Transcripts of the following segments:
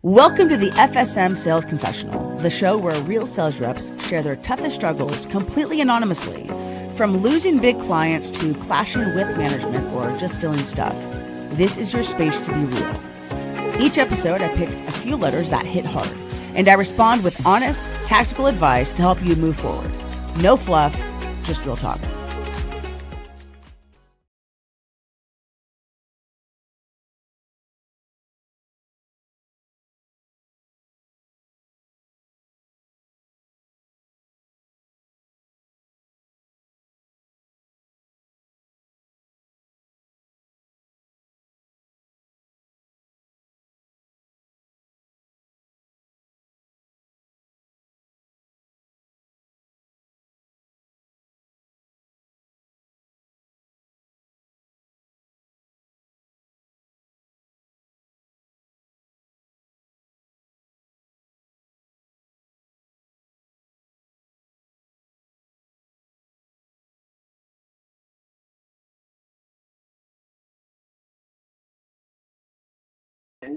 Welcome to the FSM Sales Confessional, the show where real sales reps share their toughest struggles completely anonymously, from losing big clients to clashing with management or just feeling stuck. This is your space to be real. Each episode, I pick a few letters that hit hard, and I respond with honest, tactical advice to help you move forward. No fluff, just real talk.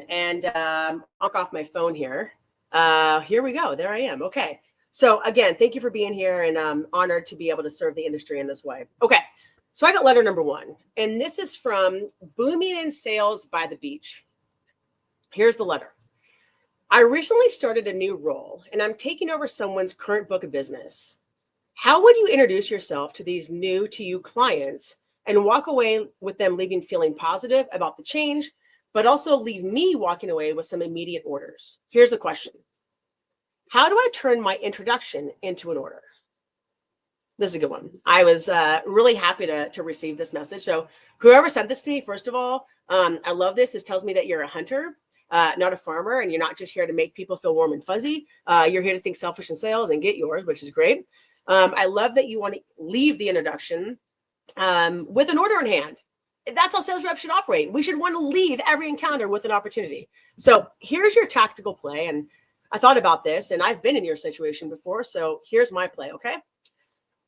And I'll off my phone here. Here we go. There I am. Okay. So again, thank you for being here, and I'm honored to be able to serve the industry in this way. Okay. So I got letter number 1, and this is from Booming in Sales by the Beach. Here's the letter. I recently started a new role, and I'm taking over someone's current book of business. How would you introduce yourself to these new to you clients and walk away with them leaving feeling positive about the change, but also leave me walking away with some immediate orders? Here's the question. How do I turn my introduction into an order? This is a good one. I was really happy to receive this message. So whoever sent this to me, first of all, I love this. This tells me that you're a hunter, not a farmer, and you're not just here to make people feel warm and fuzzy. You're here to think selfish in sales and get yours, which is great. I love that you want to leave the introduction with an order in hand. That's how sales reps should operate. We should want to leave every encounter with an opportunity. So here's your tactical play. And I thought about this, and I've been in your situation before. So here's my play, okay?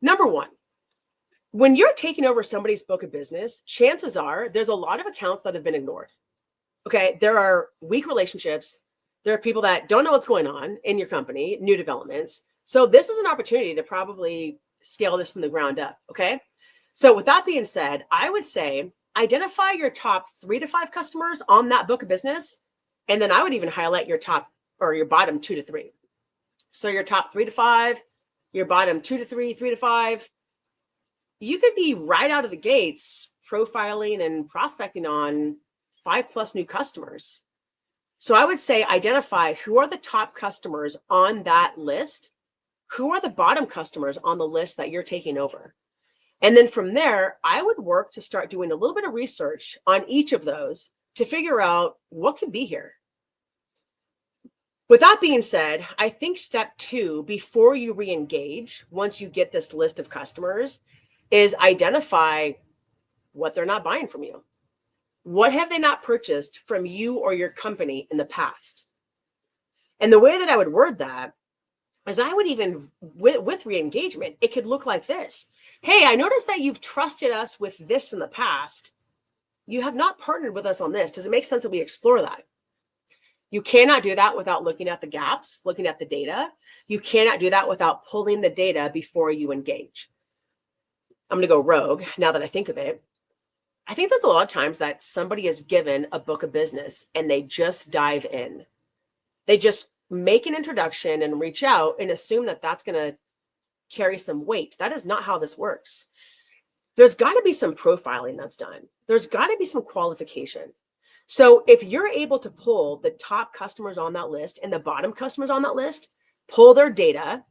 Number 1, when you're taking over somebody's book of business, chances are there's a lot of accounts that have been ignored. Okay, there are weak relationships. There are people that don't know what's going on in your company, new developments. So this is an opportunity to probably scale this from the ground up, okay? So with that being said, I would say identify your top 3 to 5 customers on that book of business. And then I would even highlight your top or your bottom 2 to 3. So your top 3 to 5, your bottom 2 to 3, 3 to 5. You could be right out of the gates profiling and prospecting on 5+ new customers. So I would say identify who are the top customers on that list, who are the bottom customers on the list that you're taking over. And then from there, I would work to start doing a little bit of research on each of those to figure out what could be here. With that being said, I think step 2, before you re-engage, once you get this list of customers, is identify what they're not buying from you. What have they not purchased from you or your company in the past? And the way that I would word that is I would even, with re-engagement, it could look like this. Hey, I noticed that you've trusted us with this in the past. You have not partnered with us on this. Does it make sense that we explore that? You cannot do that without looking at the gaps, looking at the data. You cannot do that without pulling the data before you engage. I'm going to go rogue now that I think of it. I think there's a lot of times that somebody is given a book of business and they just dive in. They just make an introduction and reach out and assume that that's going to carry some weight. That is not how this works. There's got to be some profiling that's done. There's got to be some qualification. So if you're able to pull the top customers on that list and the bottom customers on that list, pull their data,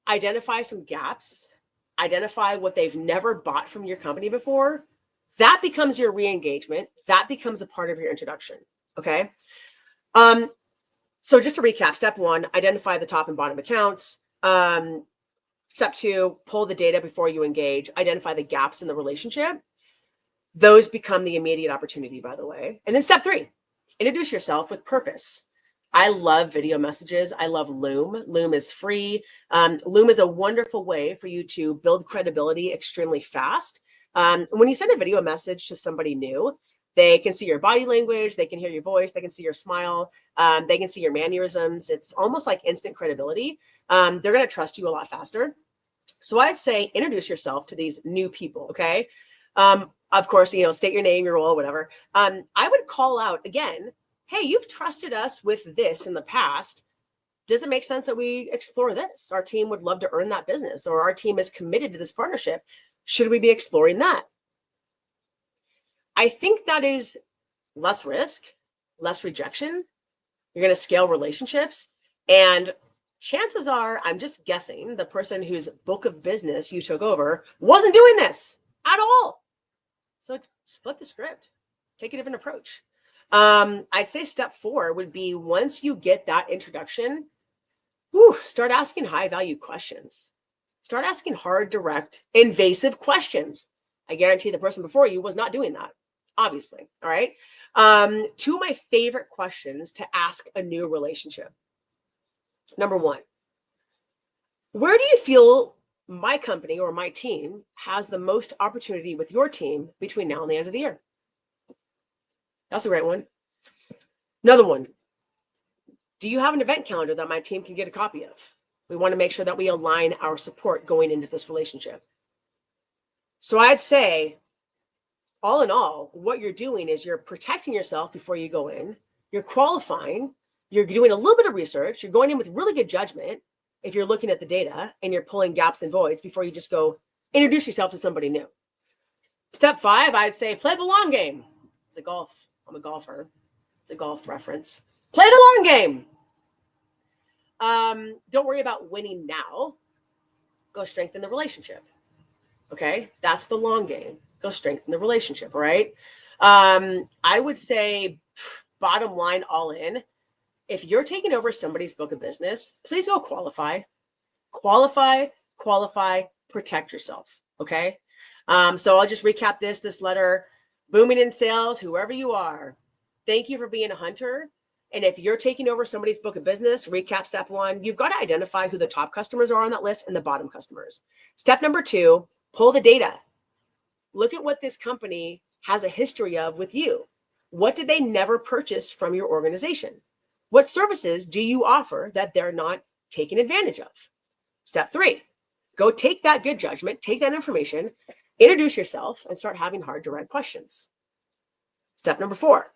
identify some gaps, identify what they've never bought from your company before, that becomes your re-engagement. That becomes a part of your introduction, okay? So just to recap, step 1, identify the top and bottom accounts. Step 2, pull the data before you engage, identify the gaps in the relationship. Those become the immediate opportunity, by the way. And then step 3, introduce yourself with purpose. I love video messages. I love Loom. Loom is free. Loom is a wonderful way for you to build credibility extremely fast. When you send a video message to somebody new, They can see your body language. They can hear your voice. They can see your smile. They can see your mannerisms. It's almost like instant credibility. They're going to trust you a lot faster. So I'd say introduce yourself to these new people, okay? Of course, state your name, your role, whatever. I would call out again, hey, you've trusted us with this in the past. Does it make sense that we explore this? Our team would love to earn that business, or our team is committed to this partnership. Should we be exploring that? I think that is less risk, less rejection. You're going to scale relationships. And chances are, I'm just guessing, the person whose book of business you took over wasn't doing this at all. So just flip the script, take a different approach. I'd say step 4 would be, once you get that introduction, start asking high value questions. Start asking hard, direct, invasive questions. I guarantee the person before you was not doing that, obviously. All right. 2 of my favorite questions to ask a new relationship. Number 1, where do you feel my company or my team has the most opportunity with your team between now and the end of the year? That's a great one. Another one, do you have an event calendar that my team can get a copy of? We want to make sure that we align our support going into this relationship. So I'd say, all in all, what you're doing is you're protecting yourself before you go in. You're qualifying. You're doing a little bit of research. You're going in with really good judgment if you're looking at the data and you're pulling gaps and voids before you just go introduce yourself to somebody new. Step 5, I'd say play the long game. It's a golf. I'm a golfer. It's a golf reference. Play the long game. Don't worry about winning now. Go strengthen the relationship. Okay, that's the long game. Go strengthen the relationship, right? I would say, bottom line, all in, if you're taking over somebody's book of business, please go qualify, protect yourself. Okay. So I'll just recap this letter: booming in sales, whoever you are, thank you for being a hunter. And if you're taking over somebody's book of business, recap step 1, you've got to identify who the top customers are on that list and the bottom customers. Step number 2, pull the data. Look at what this company has a history of with you. What did they never purchase from your organization? What services do you offer that they're not taking advantage of? Step 3, go take that good judgment, take that information, introduce yourself, and start having hard, direct questions. Step number 4,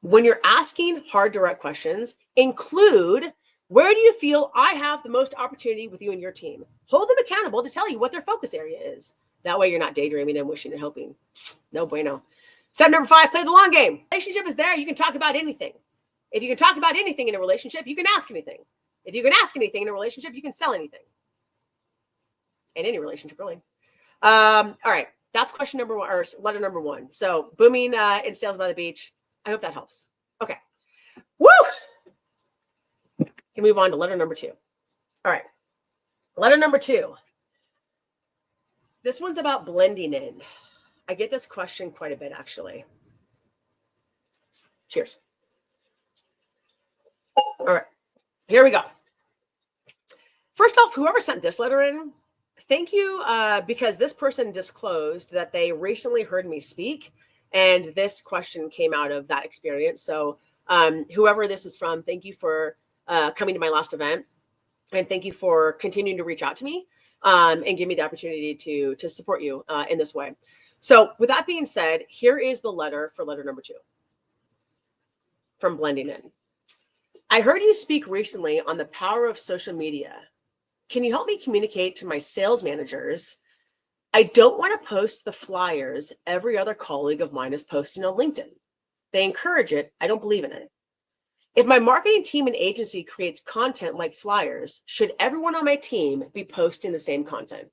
when you're asking hard, direct questions, include, where do you feel I have the most opportunity with you and your team? Hold them accountable to tell you what their focus area is. That way you're not daydreaming and wishing and hoping. No bueno. Step number 5, play the long game. Relationship is there. You can talk about anything. If you can talk about anything in a relationship, you can ask anything. If you can ask anything in a relationship, you can sell anything. In any relationship, really. All right. That's question number 1, or letter number 1. So booming in sales by the beach. I hope that helps. Okay. Woo! Can move on to letter number 2. All right. Letter number 2. This one's about blending in. I get this question quite a bit, actually. Cheers. All right. Here we go. First off, whoever sent this letter in, thank you, because this person disclosed that they recently heard me speak, and this question came out of that experience. So whoever this is from, thank you for coming to my last event, and thank you for continuing to reach out to me and give me the opportunity to support you in this way. So with that being said, here is the letter for letter number 2 from Blending In. I heard you speak recently on the power of social media. Can you help me communicate to my sales managers? I don't want to post the flyers every other colleague of mine is posting on LinkedIn. They encourage it. I don't believe in it. If my marketing team and agency creates content like flyers, should everyone on my team be posting the same content?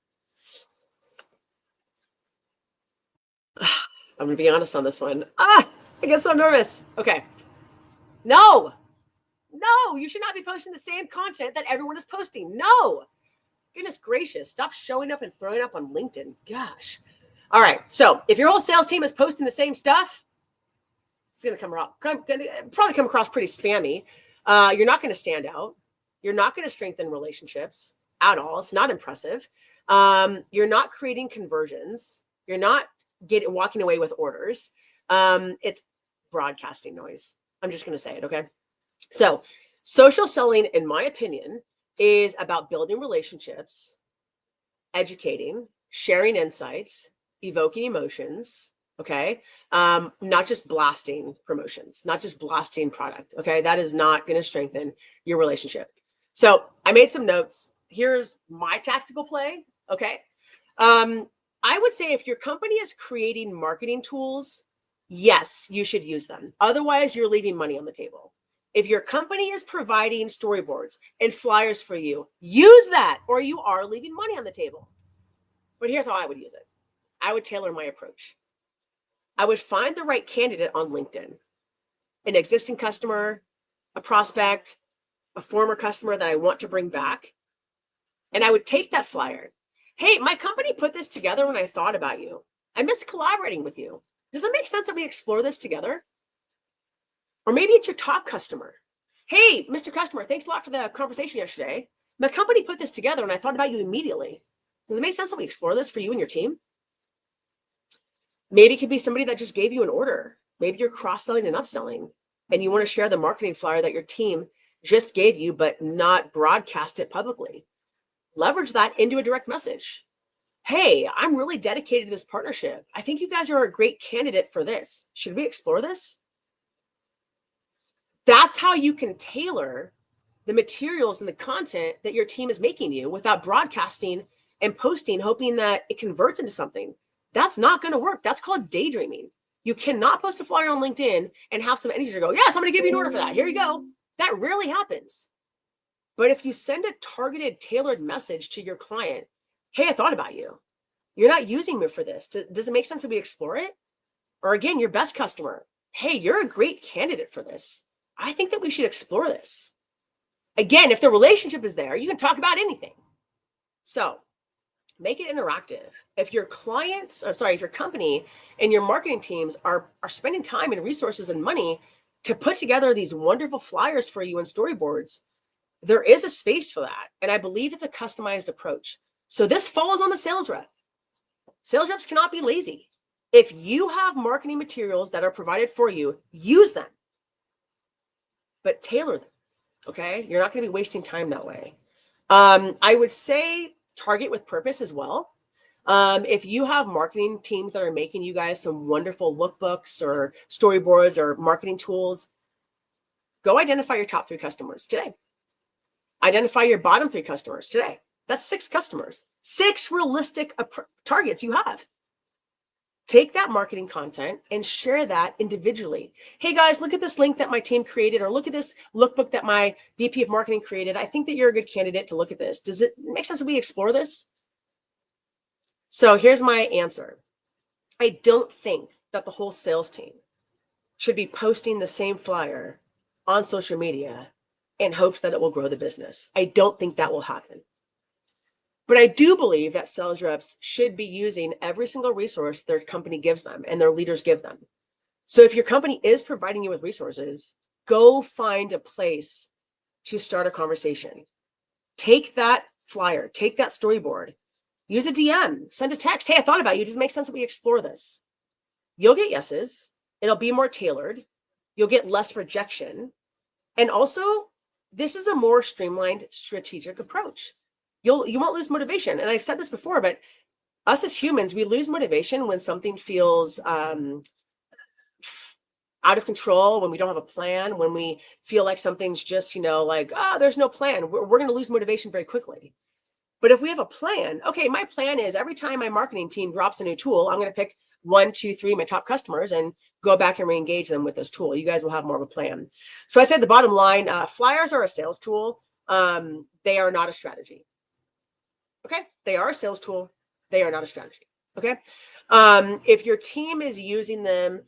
I'm going to be honest on this one. I get so nervous. Okay. No, you should not be posting the same content that everyone is posting. No. Goodness gracious. Stop showing up and throwing up on LinkedIn. Gosh. All right. So if your whole sales team is posting the same stuff, it's going to probably come across pretty spammy. You're not going to stand out. You're not going to strengthen relationships at all. It's not impressive. You're not creating conversions. You're not walking away with orders. It's broadcasting noise. I'm just going to say it. Okay. So social selling, in my opinion, is about building relationships, educating, sharing insights, evoking emotions. Okay. Not just blasting promotions, not just blasting product. Okay. That is not going to strengthen your relationship. So I made some notes. Here's my tactical play. Okay. I would say if your company is creating marketing tools, yes, you should use them. Otherwise, you're leaving money on the table. If your company is providing storyboards and flyers for you, use that, or you are leaving money on the table. But here's how I would use it. I would tailor my approach. I would find the right candidate on LinkedIn, an existing customer, a prospect, a former customer that I want to bring back. And I would take that flyer. Hey, my company put this together when I thought about you. I miss collaborating with you. Does it make sense that we explore this together? Or maybe it's your top customer. Hey, Mr. Customer, thanks a lot for the conversation yesterday. My company put this together and I thought about you immediately. Does it make sense that we explore this for you and your team? Maybe it could be somebody that just gave you an order. Maybe you're cross-selling and upselling, and you want to share the marketing flyer that your team just gave you, but not broadcast it publicly. Leverage that into a direct message. Hey, I'm really dedicated to this partnership. I think you guys are a great candidate for this. Should we explore this? That's how you can tailor the materials and the content that your team is making you without broadcasting and posting, hoping that it converts into something. That's not going to work. That's called daydreaming. You cannot post a flyer on LinkedIn and have some end user go, yes, I'm going to give you an order for that. Here you go. That rarely happens. But if you send a targeted, tailored message to your client, hey, I thought about you. You're not using me for this. Does it make sense that we explore it? Or again, your best customer, hey, you're a great candidate for this. I think that we should explore this. Again, if the relationship is there, you can talk about anything. So make it interactive. If your clients, if your company and your marketing teams are spending time and resources and money to put together these wonderful flyers for you and storyboards, there is a space for that. And I believe it's a customized approach. So this falls on the sales rep. Sales reps cannot be lazy. If you have marketing materials that are provided for you, use them, but tailor them. Okay. You're not going to be wasting time that way. I would say target with purpose as well. If you have marketing teams that are making you guys some wonderful lookbooks or storyboards or marketing tools, go identify your top 3 customers today. Identify your bottom 3 customers today. That's 6 customers, 6 realistic targets you have. Take that marketing content and share that individually. Hey guys, look at this link that my team created, or look at this lookbook that my VP of marketing created. I think that you're a good candidate to look at this. Does it make sense that we explore this? So here's my answer. I don't think that the whole sales team should be posting the same flyer on social media in hopes that it will grow the business. I don't think that will happen. But I do believe that sales reps should be using every single resource their company gives them and their leaders give them. So if your company is providing you with resources, go find a place to start a conversation. Take that flyer, take that storyboard, use a DM, send a text. Hey, I thought about you. Does it make sense that we explore this? You'll get yeses. It'll be more tailored. You'll get less rejection. And also, this is a more streamlined strategic approach. You won't lose motivation. And I've said this before, but us as humans, we lose motivation when something feels out of control, when we don't have a plan, when we feel like something's just, there's no plan. We're going to lose motivation very quickly. But if we have a plan, okay, my plan is every time my marketing team drops a new tool, I'm going to pick 1, 2, 3, my top customers and go back and re-engage them with this tool. You guys will have more of a plan. So I said the bottom line, flyers are a sales tool. They are not a strategy. Okay. They are a sales tool. They are not a strategy. Okay. If your team is using them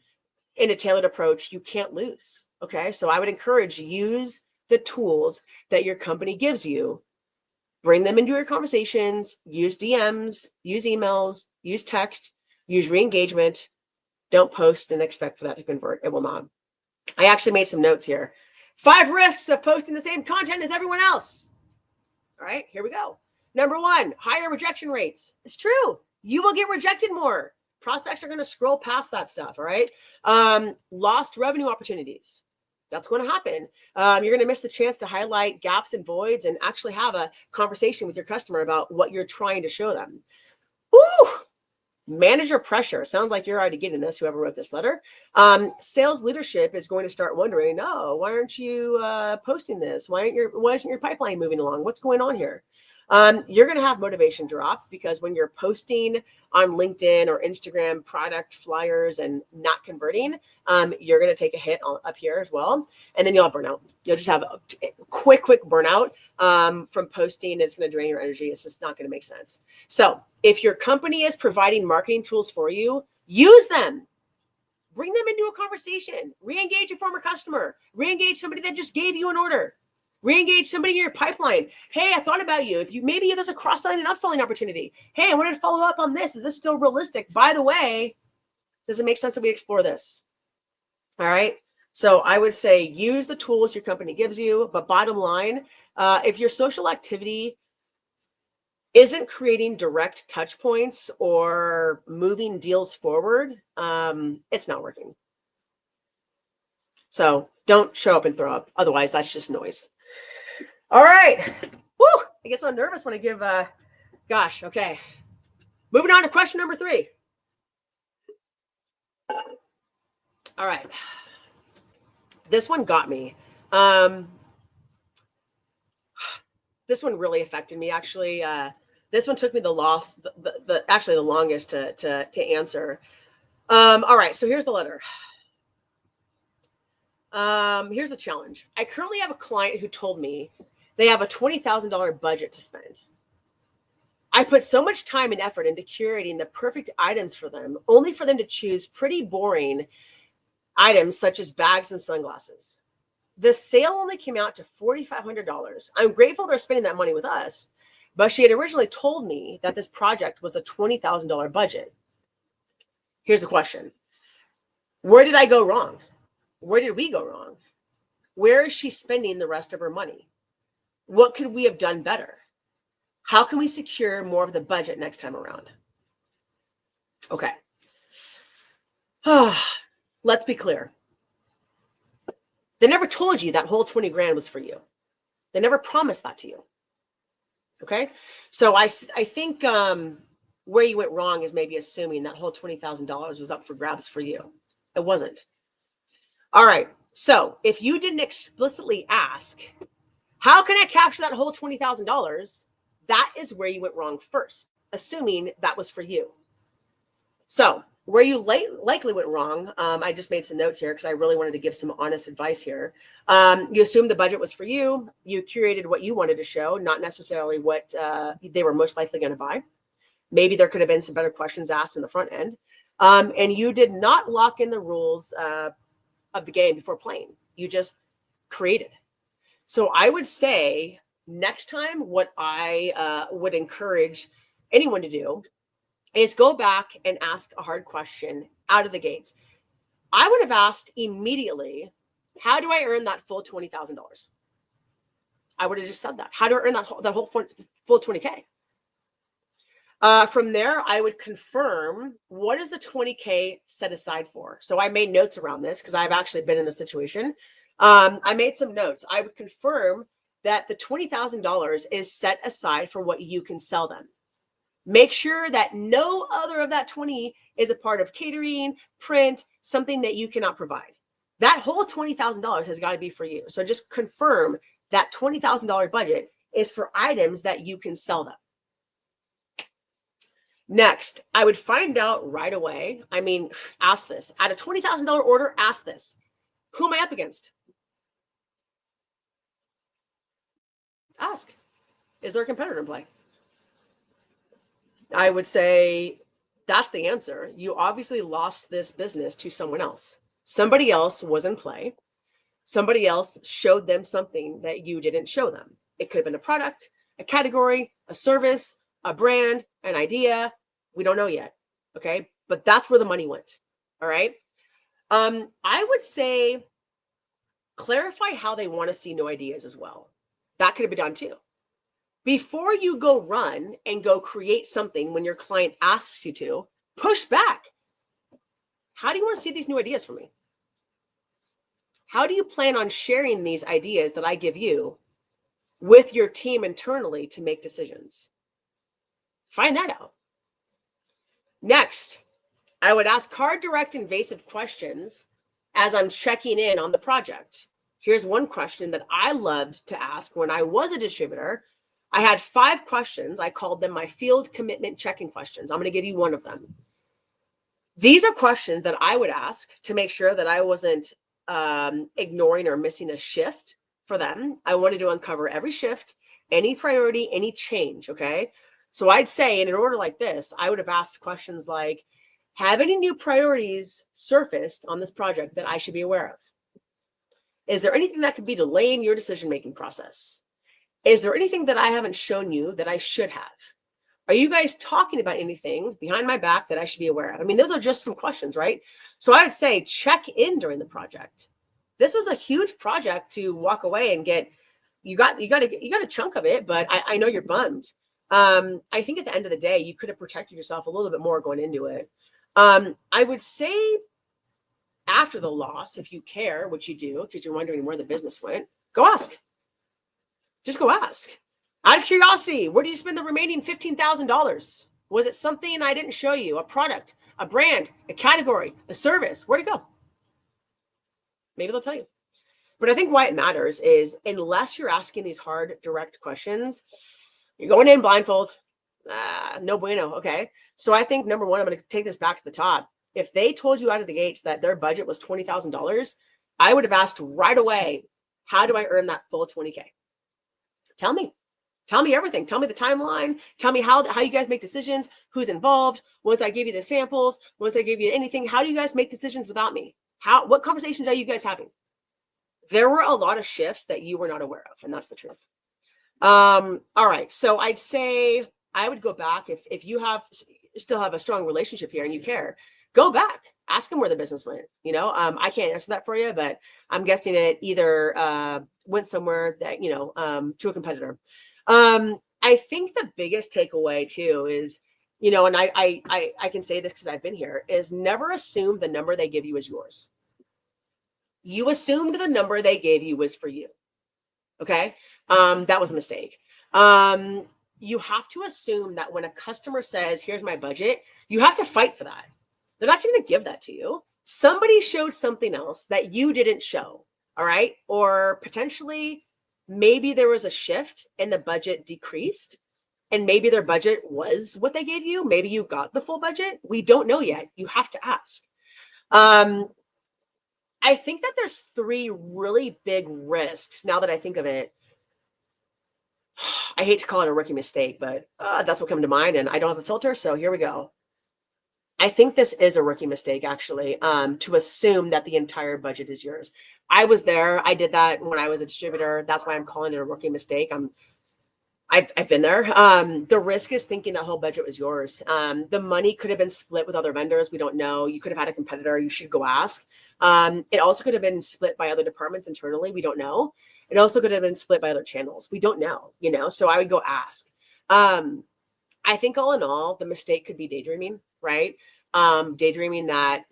in a tailored approach, you can't lose. Okay. So I would encourage use the tools that your company gives you. Bring them into your conversations, use DMs, use emails, use text, use re-engagement. Don't post and expect for that to convert. It will not. I actually made some notes here. 5 risks of posting the same content as everyone else. All right, here we go. Number 1, higher rejection rates. It's true. You will get rejected more. Prospects are going to scroll past that stuff. All right. Lost revenue opportunities. That's going to happen. You're going to miss the chance to highlight gaps and voids and actually have a conversation with your customer about what you're trying to show them. Woo! Manager pressure. Sounds like you're already getting this, whoever wrote this letter. Sales leadership is going to start wondering, no, why aren't you posting this? Why isn't your pipeline moving along? What's going on here? You're going to have motivation drop because when you're posting on LinkedIn or Instagram product flyers and not converting, you're going to take a hit up here as well. And then you'll have burnout. You'll just have a quick burnout from posting. It's going to drain your energy. It's just not going to make sense. So if your company is providing marketing tools for you, use them. Bring them into a conversation. Re-engage a former customer. Re-engage somebody that just gave you an order. Re-engage somebody in your pipeline. Hey, I thought about you. Maybe there's a cross-selling and upselling opportunity. Hey, I wanted to follow up on this. Is this still realistic? By the way, does it make sense that we explore this? All right. So I would say use the tools your company gives you. But bottom line, if your social activity isn't creating direct touch points or moving deals forward, it's not working. So don't show up and throw up. Otherwise, that's just noise. All right. Woo! I get so nervous when I give, gosh, okay. Moving on to question number 3. All right. This one got me. This one really affected me, actually. This one took me the longest to answer. All right, so here's the letter. Here's the challenge. I currently have a client who told me they have a $20,000 budget to spend. I put so much time and effort into curating the perfect items for them, only for them to choose pretty boring items such as bags and sunglasses. The sale only came out to $4,500. I'm grateful they're spending that money with us, but she had originally told me that this project was a $20,000 budget. Here's the question. Where did I go wrong? Where did we go wrong? Where is she spending the rest of her money? What could we have done better? How can we secure more of the budget next time around? Okay. Let's be clear. They never told you that whole 20 grand was for you. They never promised that to you. Okay. So I think where you went wrong is maybe assuming that whole $20,000 was up for grabs for you. It wasn't. All right. So if you didn't explicitly ask, how can I capture that whole $20,000? That is where you went wrong first, assuming that was for you. So where you likely went wrong, I just made some notes here because I really wanted to give some honest advice here. You assumed the budget was for you. You curated what you wanted to show, not necessarily what they were most likely going to buy. Maybe there could have been some better questions asked in the front end. And you did not lock in the rules of the game before playing. You just created. So I would say next time what I would encourage anyone to do is go back and ask a hard question out of the gates. I would have asked immediately, how do I earn that full $20,000? I would have just said that. How do I earn that whole full 20K? From there, I would confirm what is the 20K set aside for. So I made notes around this because I've actually been in a situation. I made some notes. I would confirm that the $20,000 is set aside for what you can sell them. Make sure that no other of that 20 is a part of catering, print, something that you cannot provide. That whole $20,000 has got to be for you. So just confirm that $20,000 budget is for items that you can sell them. Next, I would find out right away. I mean, ask this. At a $20,000 order, ask this. Who am I up against? Ask. Is there a competitor in play? I would say that's the answer. You obviously lost this business to someone else. Somebody else was in play. Somebody else showed them something that you didn't show them. It could have been a product, a category, a service, a brand, an idea. We don't know yet. Okay. But that's where the money went. All right. I would say clarify how they want to see new ideas as well. That could have been done too. Before you go run and go create something when your client asks you to, Push back. How do you want to see these new ideas from me? How do you plan on sharing these ideas that I give you with your team internally to make decisions? Find that out. Next, I would ask hard, direct, invasive questions as I'm checking in on the project. Here's one question that I loved to ask when I was a distributor. I had 5 questions. I called them my field commitment checking questions. I'm going to give you one of them. These are questions that I would ask to make sure that I wasn't ignoring or missing a shift for them. I wanted to uncover every shift, any priority, any change, okay? So I'd say in an order like this, I would have asked questions like, have any new priorities surfaced on this project that I should be aware of? Is there anything that could be delaying your decision-making process? Is there anything that I haven't shown you that I should have? Are you guys talking about anything behind my back that I should be aware of? I mean, those are just some questions, right? So I would say check in during the project. This was a huge project to walk away and get, you got a chunk of it, but I know you're bummed. I think at the end of the day, you could have protected yourself a little bit more going into it. I would say after the loss, if you care, which you do, because you're wondering where the business went, go ask. Just go ask. Out of curiosity, where do you spend the remaining $15,000? Was it something I didn't show you? A product, a brand, a category, a service? Where'd it go? Maybe they'll tell you. But I think why it matters is unless you're asking these hard, direct questions, you're going in blindfold. No bueno. Okay. So I think number one, I'm going to take this back to the top. If they told you out of the gates that their budget was $20,000, I would have asked right away, how do I earn that full 20K? Tell me everything. Tell me the timeline. Tell me how you guys make decisions, who's involved. Once I give you the samples, once I give you anything, how do you guys make decisions without me? What conversations are you guys having? There were a lot of shifts that you were not aware of, and that's the truth. All right. So I'd say I would go back if you still have a strong relationship here and you care, go back, ask them where the business went. I can't answer that for you, but I'm guessing it either went somewhere that, to a competitor. I think the biggest takeaway too is, and I can say this because I've been here, is never assume the number they give you is yours. You assumed the number they gave you was for you. Okay. That was a mistake. You have to assume that when a customer says, here's my budget, you have to fight for that. They're not going to give that to you. Somebody showed something else that you didn't show. All right. Or potentially maybe there was a shift and the budget decreased and maybe their budget was what they gave you. Maybe you got the full budget. We don't know yet. You have to ask. I think that there's 3 really big risks now that I think of it. I hate to call it a rookie mistake, but that's what came to mind and I don't have a filter. So here we go. I think this is a rookie mistake, actually, to assume that the entire budget is yours. I was there. I did that when I was a distributor. That's why I'm calling it a rookie mistake. I've been there. The risk is thinking that whole budget was yours. The money could have been split with other vendors. We don't know. You could have had a competitor. You should go ask. It also could have been split by other departments internally. We don't know. It also could have been split by other channels. We don't know, so I would go ask. I think all in all, the mistake could be daydreaming, right? Daydreaming that,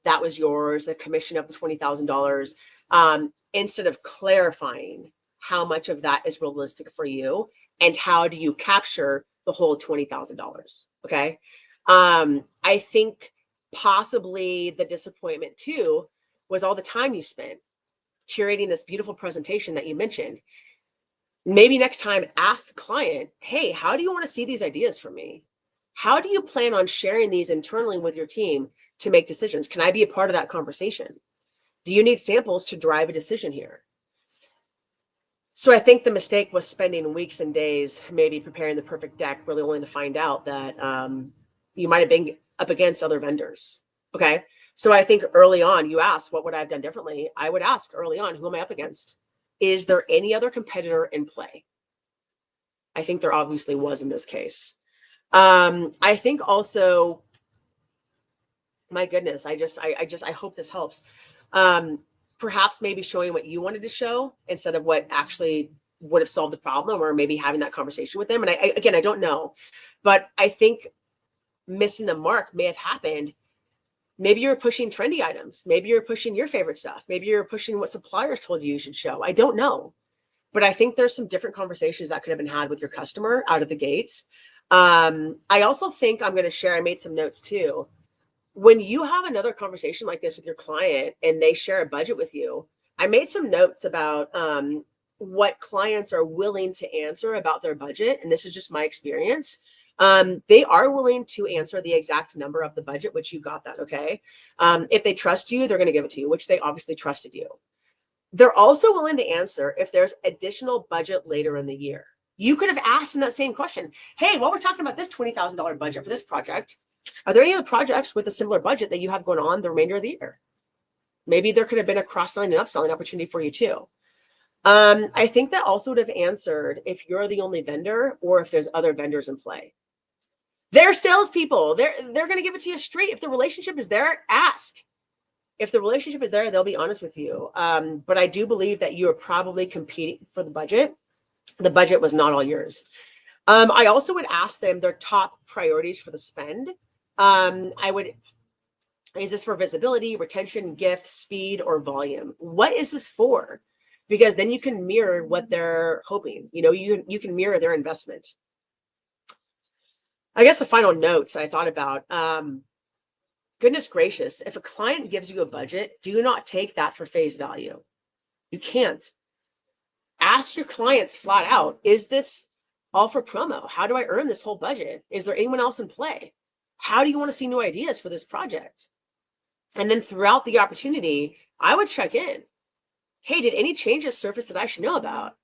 that was yours, the commission of the $20,000, instead of clarifying how much of that is realistic for you and how do you capture the whole $20,000. Okay. I think possibly the disappointment too was all the time you spent curating this beautiful presentation that you mentioned. Maybe next time ask the client, hey, how do you want to see these ideas from me? How do you plan on sharing these internally with your team to make decisions? Can I be a part of that conversation? Do you need samples to drive a decision here? So I think the mistake was spending weeks and days maybe preparing the perfect deck, really only to find out that you might have been up against other vendors. Okay. So I think early on you asked, what would I have done differently? I would ask early on, who am I up against? Is there any other competitor in play? I think there obviously was in this case. I think also, my goodness, I hope this helps. Perhaps maybe showing what you wanted to show instead of what actually would have solved the problem, or maybe having that conversation with them. And I don't know, but I think missing the mark may have happened. Maybe you're pushing trendy items. Maybe you're pushing your favorite stuff. Maybe you're pushing what suppliers told you should show. I don't know. But I think there's some different conversations that could have been had with your customer out of the gates. I also think I'm going to share, I made some notes too. When you have another conversation like this with your client and they share a budget with you, I made some notes about what clients are willing to answer about their budget. And this is just my experience. They are willing to answer the exact number of the budget, which you got that, okay? If they trust you, they're going to give it to you, which they obviously trusted you. They're also willing to answer if there's additional budget later in the year. You could have asked in that same question, hey, while we're talking about this $20,000 budget for this project, are there any other projects with a similar budget that you have going on the remainder of the year? Maybe there could have been a cross-selling and upselling opportunity for you too. I think that also would have answered if you're the only vendor or if there's other vendors in play. They're salespeople. They're going to give it to you straight. If the relationship is there, ask. If the relationship is there, they'll be honest with you. But I do believe that you are probably competing for the budget. The budget was not all yours. I also would ask them their top priorities for the spend. Is this for visibility, retention, gift, speed, or volume? What is this for? Because then you can mirror what they're hoping. You can mirror their investment. I guess the final notes I thought about, goodness gracious, if a client gives you a budget, do not take that for face value. You can't. Ask your clients flat out, is this all for promo? How do I earn this whole budget? Is there anyone else in play? How do you want to see new ideas for this project? And then throughout the opportunity, I would check in. Hey, did any changes surface that I should know about?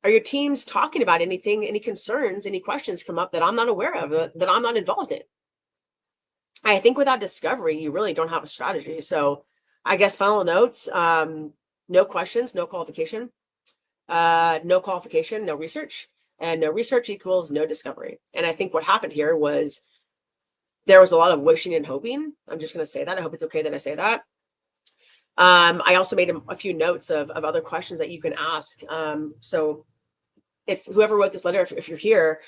Are your teams talking about anything, any concerns, any questions come up that I'm not aware of, that I'm not involved in? I think without discovery, you really don't have a strategy. So I guess final notes, no questions, no qualification, no research, and no research equals no discovery. And I think what happened here was there was a lot of wishing and hoping. I'm just going to say that. I hope it's okay that I say that. I also made a few notes of other questions that you can ask. So if whoever wrote this letter, if you're here,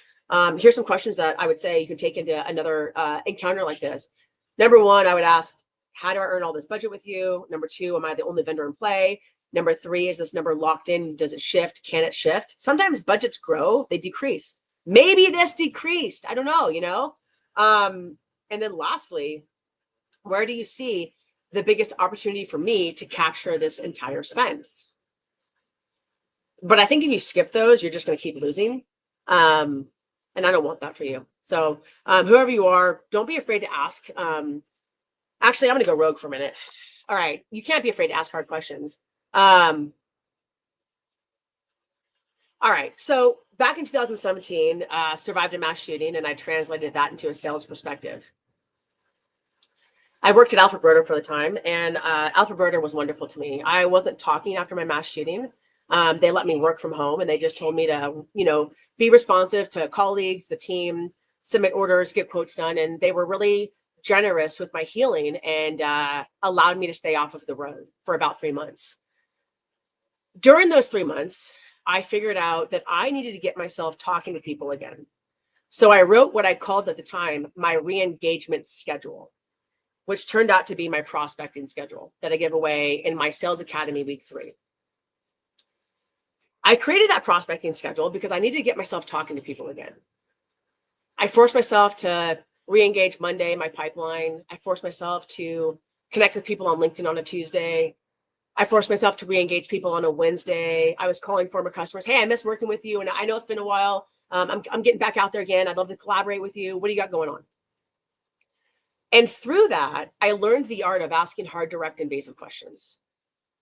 here's some questions that I would say you can take into another encounter like this. Number one, I would ask, how do I earn all this budget with you? Number two, am I the only vendor in play? Number three, is this number locked in? Does it shift? Can it shift? Sometimes budgets grow, they decrease. Maybe this decreased. I don't know, And then lastly, where do you see the biggest opportunity for me to capture this entire spend? But I think if you skip those, you're just going to keep losing. And I don't want that for you. So whoever you are, don't be afraid to ask. Actually, I'm going to go rogue for a minute. All right. You can't be afraid to ask hard questions. All right. So back in 2017, survived a mass shooting, and I translated that into a sales perspective. I worked at Alfred Broder for the time, and Alfred Broder was wonderful to me. I wasn't talking after my mass shooting. They let me work from home, and they just told me to, be responsive to colleagues, the team, submit orders, get quotes done. And they were really generous with my healing and allowed me to stay off of the road for about 3 months. During those 3 months, I figured out that I needed to get myself talking to people again. So I wrote what I called at the time my re-engagement schedule, which turned out to be my prospecting schedule that I give away in my Sales Academy week 3. I created that prospecting schedule because I needed to get myself talking to people again. I forced myself to re-engage Monday, my pipeline. I forced myself to connect with people on LinkedIn on a Tuesday. I forced myself to re-engage people on a Wednesday. I was calling former customers. Hey, I miss working with you. And I know it's been a while. I'm getting back out there again. I'd love to collaborate with you. What do you got going on? And through that, I learned the art of asking hard, direct, invasive questions.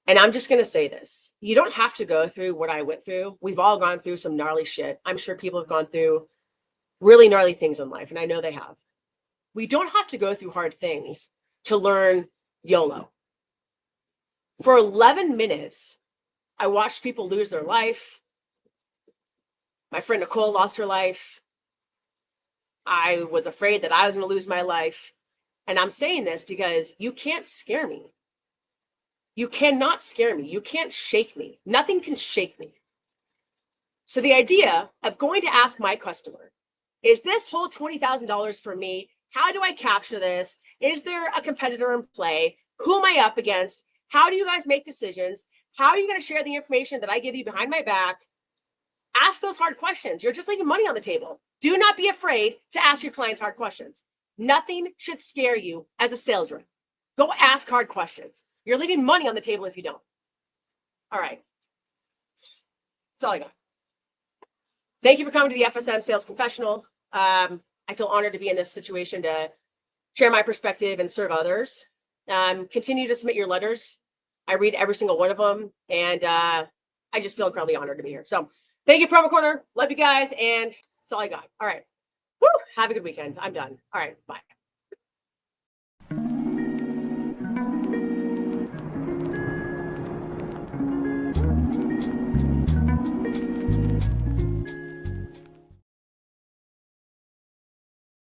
And I'm just going to say this. You don't have to go through what I went through. We've all gone through some gnarly shit. I'm sure people have gone through really gnarly things in life, and I know they have. We don't have to go through hard things to learn YOLO. For 11 minutes, I watched people lose their life. My friend Nicole lost her life. I was afraid that I was going to lose my life. And I'm saying this because you can't scare me. You cannot scare me. You can't shake me. Nothing can shake me. So the idea of going to ask my customer, is this whole $20,000 for me How do I capture this? Is there a competitor in play? Who am I up against? How do you guys make decisions? How are you going to share the information that I give you behind my back? Ask those hard questions. You're just leaving money on the table. Do not be afraid to ask your clients hard questions. Nothing should scare you as a sales rep. Go ask hard questions. You're leaving money on the table if you don't. All right. That's all I got. Thank you for coming to the FSM Sales Confessional. I feel honored to be in this situation to share my perspective and serve others. Continue to submit your letters. I read every single one of them, and I just feel incredibly honored to be here. So thank you, Promo Corner. Love you guys, and that's all I got. All right. Woo! Have a good weekend. I'm done. All right. Bye.